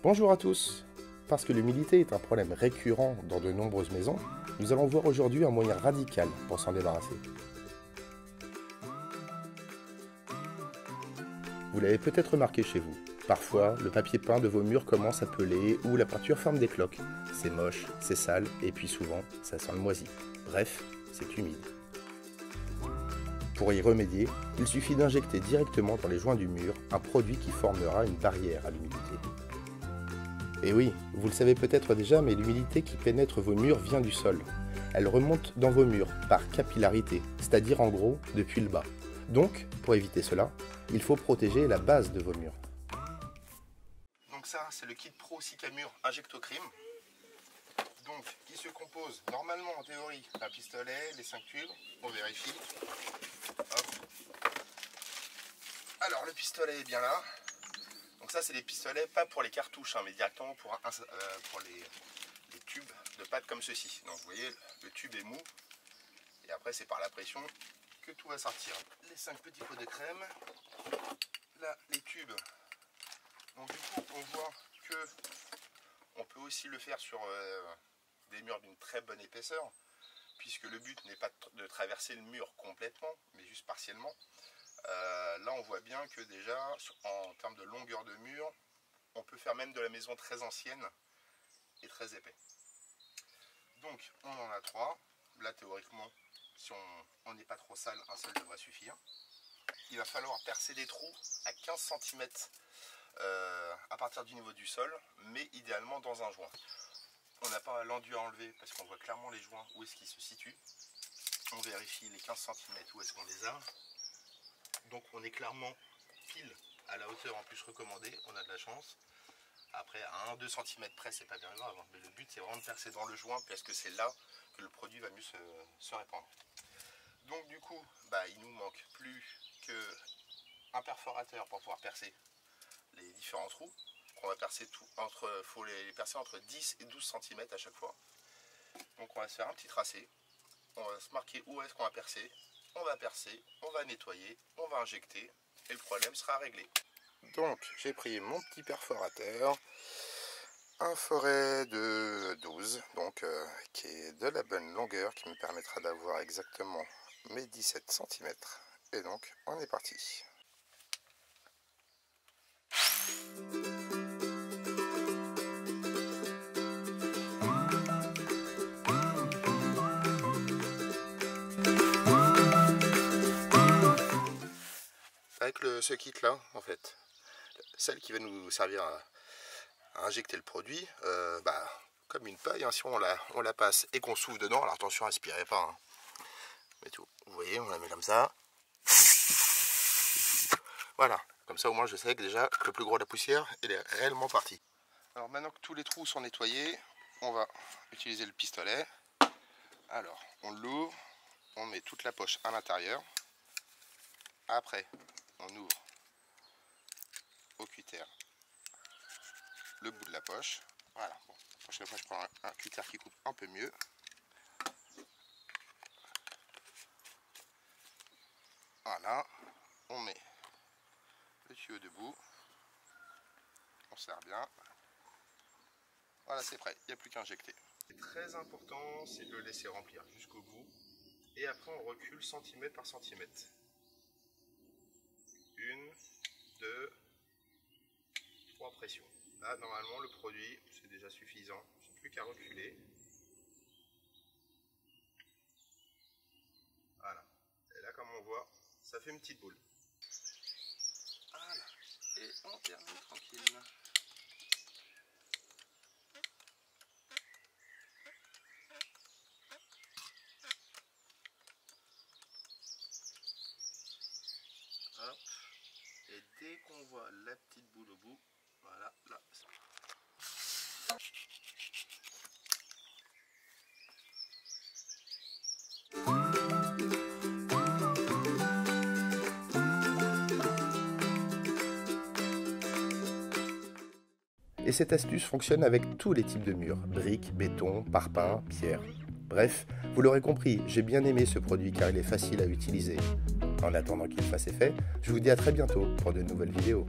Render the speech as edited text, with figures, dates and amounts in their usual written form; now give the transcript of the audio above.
Bonjour à tous. Parce que l'humidité est un problème récurrent dans de nombreuses maisons, nous allons voir aujourd'hui un moyen radical pour s'en débarrasser. Vous l'avez peut-être remarqué chez vous. Parfois, le papier peint de vos murs commence à peler ou la peinture forme des cloques. C'est moche, c'est sale et puis souvent, ça sent le moisi. Bref, c'est humide. Pour y remédier, il suffit d'injecter directement dans les joints du mur un produit qui formera une barrière à l'humidité. Et oui, vous le savez peut-être déjà, mais l'humidité qui pénètre vos murs vient du sol. Elle remonte dans vos murs par capillarité, c'est-à-dire en gros depuis le bas. Donc, pour éviter cela, il faut protéger la base de vos murs. Donc ça, c'est le kit Pro Sicamur Injectocrim. Donc, qui se compose normalement en théorie d'un pistolet, les 5 tubes, on vérifie. Hop. Alors, le pistolet est bien là. Donc ça, c'est des pistolets pas pour les cartouches, hein, mais directement pour les tubes de pâte comme ceci. Donc vous voyez, le tube est mou. Et après, c'est par la pression que tout va sortir. Les 5 petits pots de crème. Là, les tubes. Donc du coup, on voit que on peut aussi le faire sur des murs d'une très bonne épaisseur, puisque le but n'est pas de traverser le mur complètement, mais juste partiellement. Là, on voit bien que déjà, en termes de longueur de mur, on peut faire même de la maison très ancienne et très épais. Donc, on en a 3. Là, théoriquement, si on n'est pas trop sale, un seul devrait suffire. Il va falloir percer des trous à 15 cm à partir du niveau du sol, mais idéalement dans un joint. On n'a pas l'enduit à enlever parce qu'on voit clairement les joints où est-ce qu'ils se situent. On vérifie les 15 cm où est-ce qu'on les a. Donc on est clairement pile à la hauteur en plus recommandée, on a de la chance. Après à 1-2 cm près, c'est pas bien grave, mais le but c'est vraiment de percer dans le joint parce que c'est là que le produit va mieux se répandre. Donc du coup, il nous manque plus qu'un perforateur pour pouvoir percer les différents trous. On va percer faut les percer entre 10 et 12 cm à chaque fois. Donc on va se faire un petit tracé, on va se marquer où est-ce qu'on va percer. On va percer, on va nettoyer, on va injecter et le problème sera réglé. Donc j'ai pris mon petit perforateur, un forêt de 12, donc qui est de la bonne longueur, qui me permettra d'avoir exactement mes 17 cm. Et donc on est parti. Avec ce kit là, en fait, celle qui va nous servir à injecter le produit, comme une paille, hein, si on la passe et qu'on souffle dedans, alors attention, aspirez pas, hein. Mais tout, vous voyez, on la met comme ça. Voilà, comme ça au moins je sais que déjà le plus gros de la poussière, elle est réellement partie. Alors maintenant que tous les trous sont nettoyés, on va utiliser le pistolet. Alors, on l'ouvre, on met toute la poche à l'intérieur. Après, on ouvre au cutter le bout de la poche. Voilà, bon, la prochaine fois je prends un cutter qui coupe un peu mieux. Voilà, on met le tuyau debout, on serre bien. Voilà, c'est prêt, il n'y a plus qu'à injecter. C'est très important, c'est de le laisser remplir jusqu'au bout. Et après on recule centimètre par centimètre. 1, 2, 3 pressions. Là, normalement, le produit, c'est déjà suffisant. Je n'ai plus qu'à reculer. Voilà. Et là, comme on voit, ça fait une petite boule. Voilà. Et on termine tranquille. Hop. Et dès qu'on voit la petite boule au bout, voilà, là. Et cette astuce fonctionne avec tous les types de murs, briques, béton, parpaing, pierre. Bref, vous l'aurez compris, j'ai bien aimé ce produit car il est facile à utiliser. En attendant qu'il fasse effet, je vous dis à très bientôt pour de nouvelles vidéos.